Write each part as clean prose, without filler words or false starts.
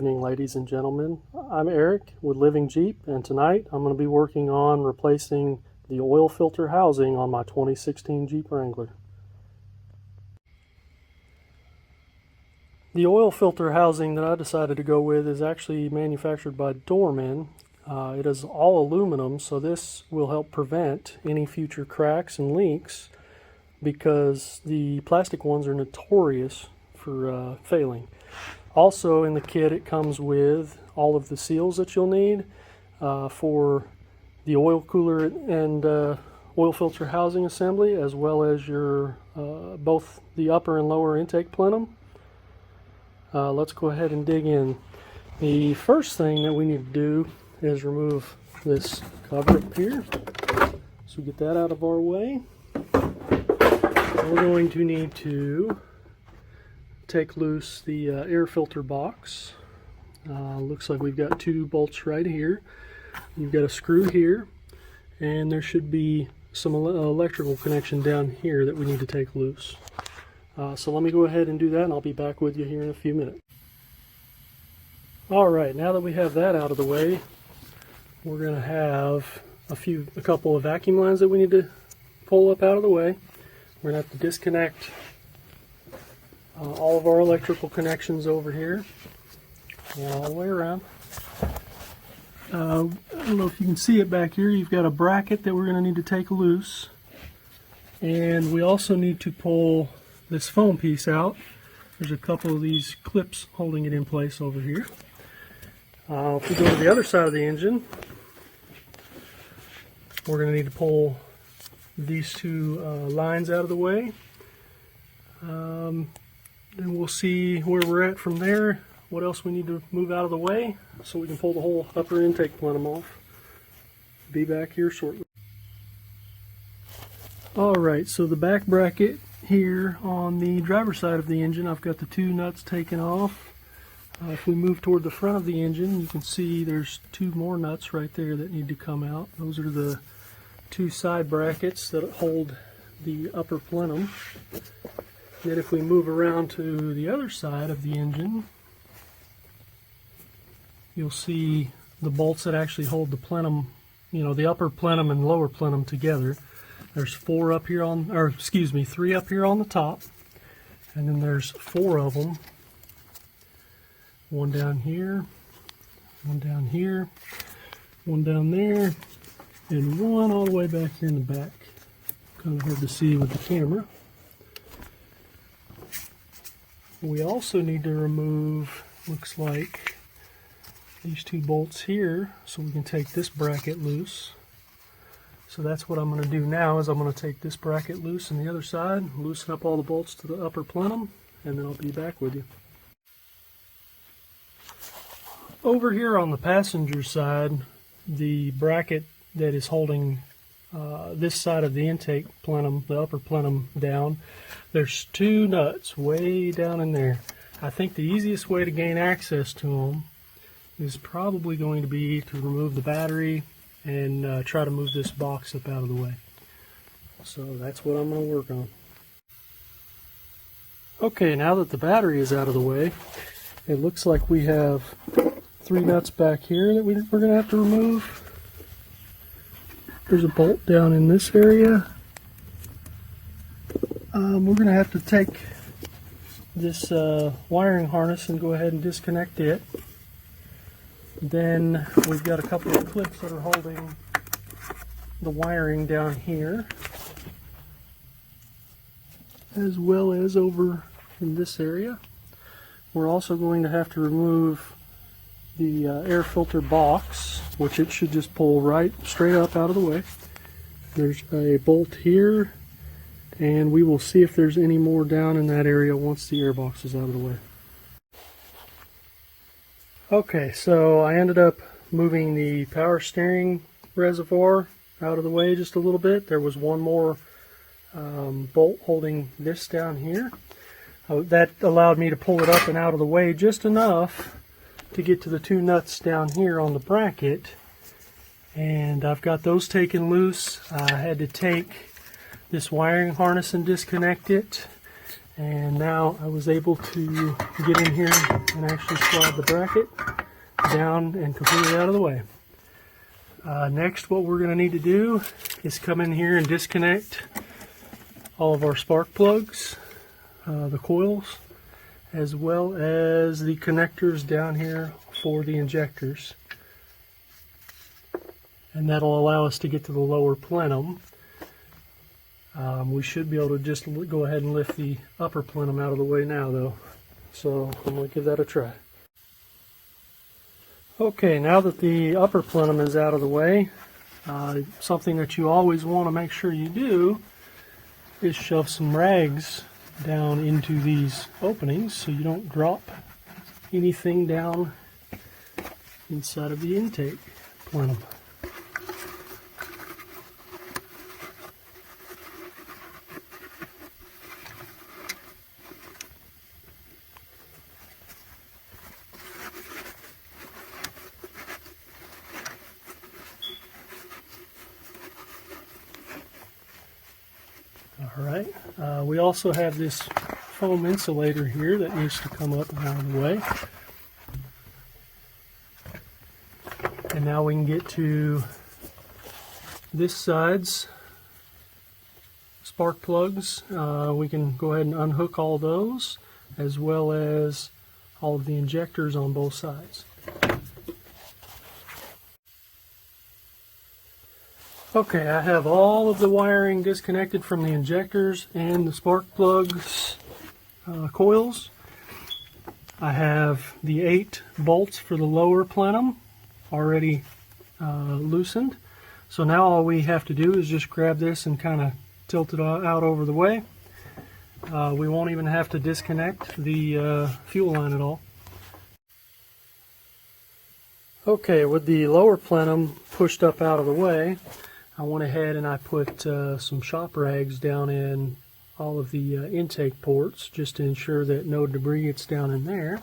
evening, ladies and gentlemen. I'm Eric with Living Jeep, and tonight I'm going to be working on replacing the oil filter housing on my 2016 Jeep Wrangler. The oil filter housing that I decided to go with is actually manufactured by Dorman. It is all aluminum, so this will help prevent any future cracks and leaks because the plastic ones are notorious for failing. Also in the kit it comes with all of the seals that you'll need for the oil cooler and oil filter housing assembly, as well as your both the upper and lower intake plenum. Let's go ahead and dig in. The first thing that we need to do is remove this cover up here. So get that out of our way. We're going to need to take loose the air filter box. Looks like we've got two bolts right here. You've got a screw here, and there should be some electrical connection down here that we need to take loose. So let me go ahead and do that, and I'll be back with you here in a few minutes. Alright, now that we have that out of the way, we're going to have a couple of vacuum lines that we need to pull up out of the way. We're going to have to disconnect all of our electrical connections over here and all the way around. I don't know if you can see it back here. You've got a bracket that we're going to need to take loose, and we also need to pull this foam piece out. There's a couple of these clips holding it in place over here. If we go to the other side of the engine, we're going to need to pull these two lines out of the way. And we'll see where we're at from there, what else we need to move out of the way so we can pull the whole upper intake plenum off. Be back here shortly. Alright, so the back bracket here on the driver's side of the engine, I've got the two nuts taken off. If we move toward the front of the engine, you can see there's two more nuts right there that need to come out. Those are the two side brackets that hold the upper plenum. Then if we move around to the other side of the engine, you'll see the bolts that actually hold the plenum, the upper plenum and lower plenum together. There's three up here on the top, and then there's four of them. One down here, one down here, one down there, and one all the way back here in the back. Kind of hard to see with the camera. We also need to remove, looks like, these two bolts here so we can take this bracket loose. So that's what I'm going to do now, is I'm going to take this bracket loose on the other side, loosen up all the bolts to the upper plenum, and then I'll be back with you. Over here on the passenger side, the bracket that is holding this side of the intake plenum, the upper plenum down, there's two nuts way down in there. I think the easiest way to gain access to them is probably going to be to remove the battery and try to move this box up out of the way. So that's what I'm going to work on. Okay, now that the battery is out of the way, it looks like we have three nuts back here that we're going to have to remove. There's a bolt down in this area. We're going to have to take this wiring harness and go ahead and disconnect it. Then we've got a couple of clips that are holding the wiring down here, as well as over in this area. We're also going to have to remove the air filter box, which it should just pull right straight up out of the way. There's a bolt here, and we will see if there's any more down in that area once the air box is out of the way. Okay, so I ended up moving the power steering reservoir out of the way just a little bit. There was one more bolt holding this down here. That allowed me to pull it up and out of the way just enough to get to the two nuts down here on the bracket, and I've got those taken loose. I had to take this wiring harness and disconnect it, And now I was able to get in here and actually slide the bracket down and completely out of the way. Next, what we're going to need to do is come in here and disconnect all of our spark plugs, the coils, as well as the connectors down here for the injectors. And that'll allow us to get to the lower plenum. We should be able to just go ahead and lift the upper plenum out of the way now though. So I'm going to give that a try. Okay, now that the upper plenum is out of the way, something that you always want to make sure you do is shove some rags down into these openings so you don't drop anything down inside of the intake plenum. Alright, we also have this foam insulator here that needs to come up and out of the way. And now we can get to this side's spark plugs. We can go ahead and unhook all those, as well as all of the injectors on both sides. Okay, I have all of the wiring disconnected from the injectors and the spark plugs coils. I have the 8 bolts for the lower plenum already loosened. So now all we have to do is just grab this and kind of tilt it out over the way. We won't even have to disconnect the fuel line at all. Okay, with the lower plenum pushed up out of the way, I went ahead and I put some shop rags down in all of the intake ports just to ensure that no debris gets down in there.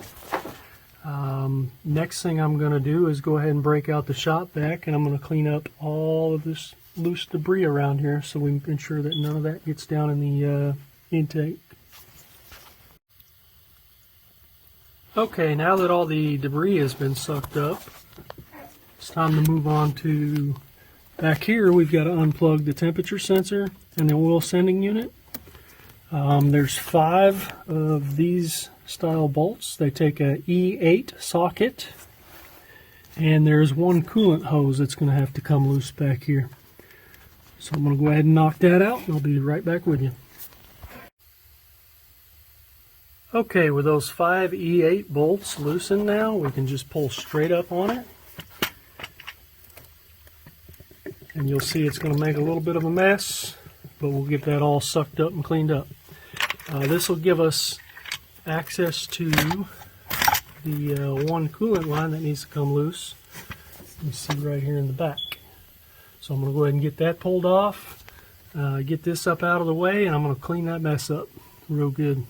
Next thing I'm going to do is go ahead and break out the shop vac, and I'm going to clean up all of this loose debris around here so we can ensure that none of that gets down in the intake. Okay, now that all the debris has been sucked up, it's time to move on to back here. We've got to unplug the temperature sensor and the oil sending unit. There's 5 of these style bolts. They take a E8 socket, and there's 1 coolant hose that's going to have to come loose back here. So I'm going to go ahead and knock that out, and I'll be right back with you. Okay, with those 5 E8 bolts loosened now, we can just pull straight up on it. And you'll see it's going to make a little bit of a mess, but we'll get that all sucked up and cleaned up. This will give us access to the 1 coolant line that needs to come loose. You see right here in the back. So I'm going to go ahead and get that pulled off, get this up out of the way, and I'm going to clean that mess up real good.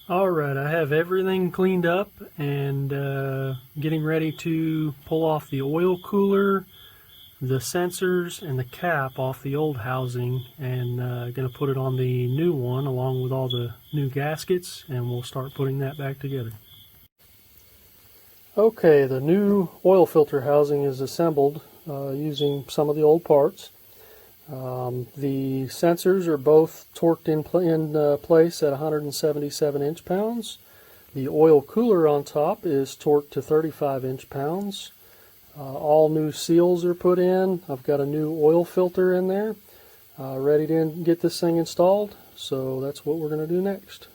Alright, I have everything cleaned up and getting ready to pull off the oil cooler, the sensors, and the cap off the old housing, and going to put it on the new one along with all the new gaskets, and we'll start putting that back together. Okay, the new oil filter housing is assembled using some of the old parts. The sensors are both torqued in place at 177 inch-pounds. The oil cooler on top is torqued to 35 inch-pounds. All new seals are put in. I've got a new oil filter in there, ready to get this thing installed. So that's what we're going to do next.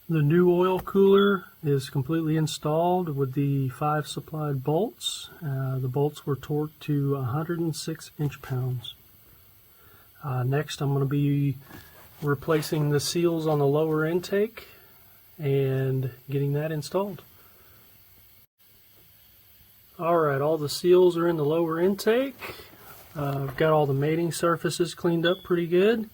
The new oil cooler is completely installed with the 5 supplied bolts. The bolts were torqued to 106 inch-pounds. Next, I'm going to be replacing the seals on the lower intake and getting that installed. Alright, all the seals are in the lower intake. I've got all the mating surfaces cleaned up pretty good.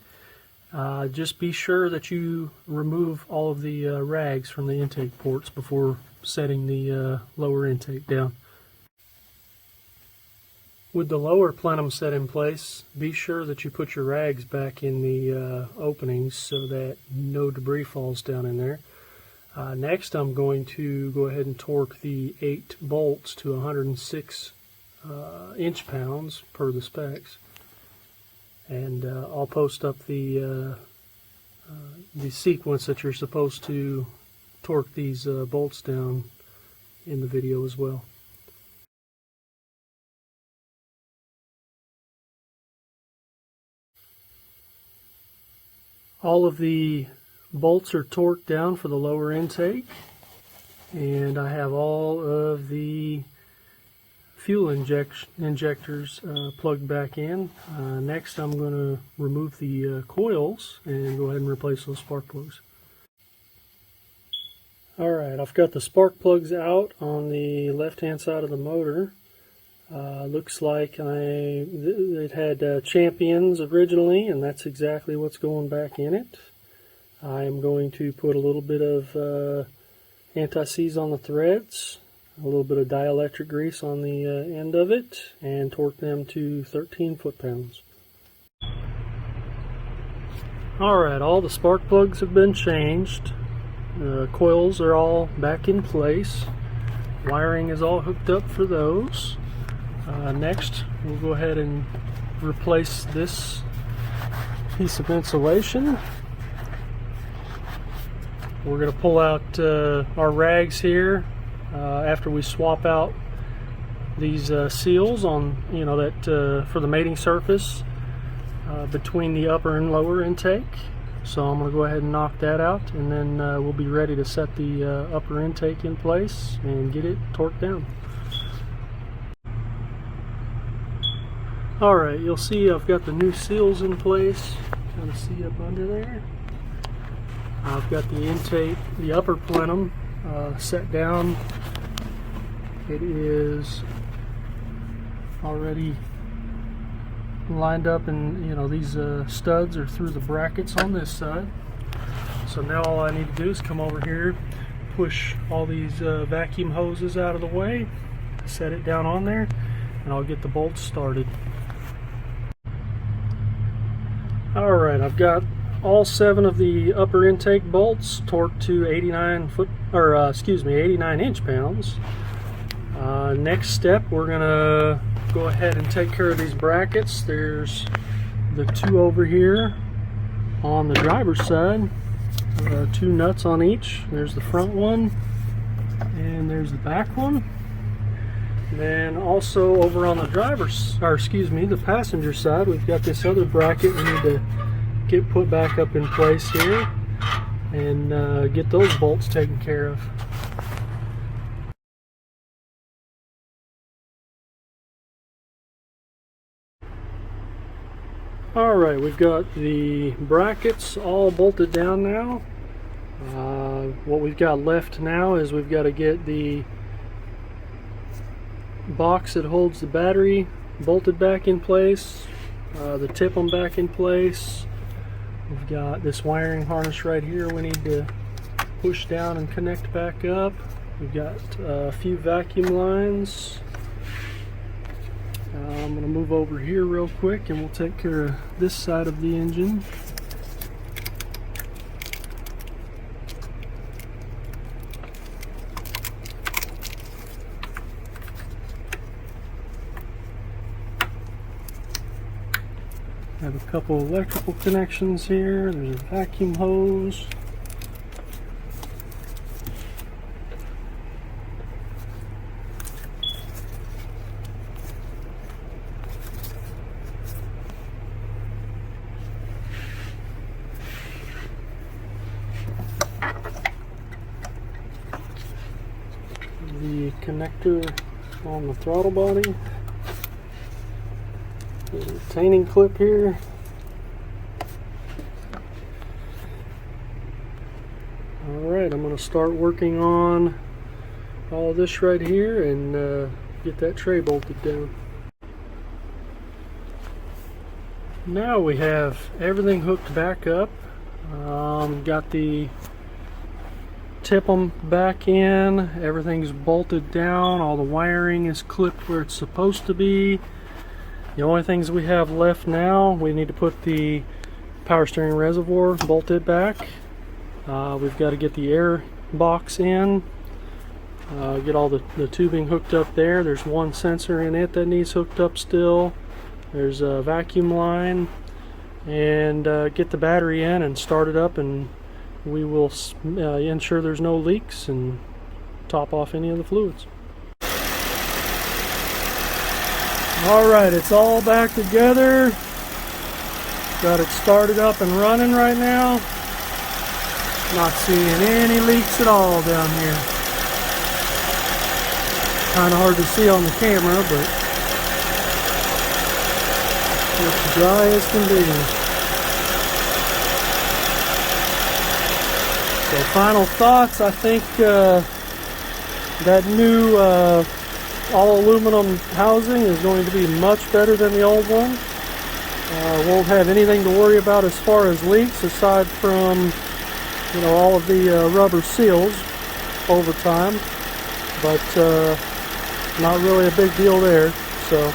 Just be sure that you remove all of the rags from the intake ports before setting the lower intake down. With the lower plenum set in place, be sure that you put your rags back in the openings so that no debris falls down in there. Next, I'm going to go ahead and torque the 8 bolts to 106 inch-pounds per the specs. And I'll post up the sequence that you're supposed to torque these bolts down in the video as well. All of the bolts are torqued down for the lower intake, and I have all of the fuel injectors plugged back in. Next, I'm going to remove the coils and go ahead and replace those spark plugs. Alright, I've got the spark plugs out on the left hand side of the motor. Looks like it had Champions originally, and that's exactly what's going back in it. I'm going to put a little bit of anti-seize on the threads, a little bit of dielectric grease on the end of it, and torque them to 13 foot-pounds. Alright, all the spark plugs have been changed. Coils are all back in place. Wiring is all hooked up for those. Next, we'll go ahead and replace this piece of insulation. We're going to pull out our rags here after we swap out these seals on, that for the mating surface between the upper and lower intake. So I'm going to go ahead and knock that out, and then we'll be ready to set the upper intake in place and get it torqued down. Alright, you'll see I've got the new seals in place. Kind of see up under there. I've got the intake, the upper plenum set down. It is already lined up, and these studs are through the brackets on this side. So now all I need to do is come over here, push all these vacuum hoses out of the way, set it down on there, and I'll get the bolts started. Alright, I've got all 7 of the upper intake bolts torqued to 89 inch-pounds. Next step, we're gonna go ahead and take care of these brackets. There's the 2 over here on the driver's side, 2 nuts on each. There's the front one, and there's the back one. Then also over on the the passenger side, we've got this other bracket we need to get put back up in place here and get those bolts taken care of. Alright, we've got the brackets all bolted down now. What we've got left now is we've got to get the box that holds the battery bolted back in place, the tip them back in place. We've got this wiring harness right here we need to push down and connect back up. We've got a few vacuum lines. I'm going to move over here real quick and we'll take care of this side of the engine. I have a couple electrical connections here. There's a vacuum hose. The connector on the throttle body. The retaining clip here. Alright, I'm going to start working on all this right here and get that tray bolted down. Now we have everything hooked back up. Got the tip them back in, everything's bolted down, all the wiring is clipped where it's supposed to be. The only things we have left now, we need to put the power steering reservoir bolted back. We've got to get the air box in, get all the tubing hooked up there. There's one sensor in it that needs hooked up still. There's a vacuum line, and get the battery in and start it up, and we will ensure there's no leaks and top off any of the fluids. Alright, it's all back together. Got it started up and running right now. Not seeing any leaks at all down here. Kind of hard to see on the camera, but it's dry as can be. So final thoughts, I think that new all aluminum housing is going to be much better than the old one. Won't have anything to worry about as far as leaks, aside from all of the rubber seals over time, but not really a big deal there. So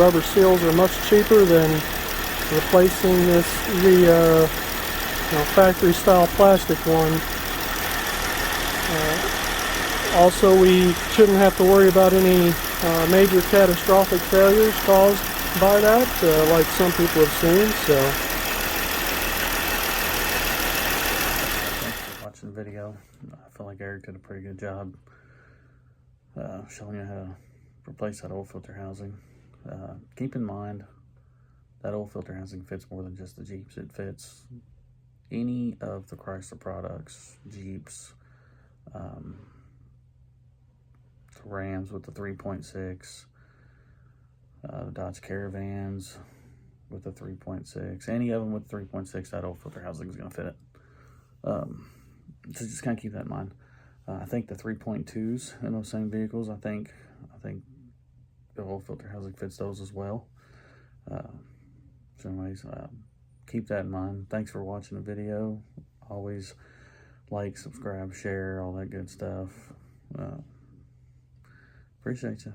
rubber seals are much cheaper than replacing the factory style plastic one. Also, we shouldn't have to worry about any major catastrophic failures caused by that, like some people have seen. So, thanks for watching the video. I feel like Eric did a pretty good job showing you how to replace that oil filter housing. Keep in mind that oil filter housing fits more than just the Jeeps. It fits any of the Chrysler products, Jeeps, Rams with the 3.6, Dodge Caravans with the 3.6, any of them with 3.6, that oil filter housing is going to fit it. So just kind of keep that in mind. I think the 3.2s in those same vehicles, I think the oil filter housing fits those as well. So anyways, keep that in mind. Thanks for watching the video. Always like, subscribe, share, all that good stuff. Appreciate you.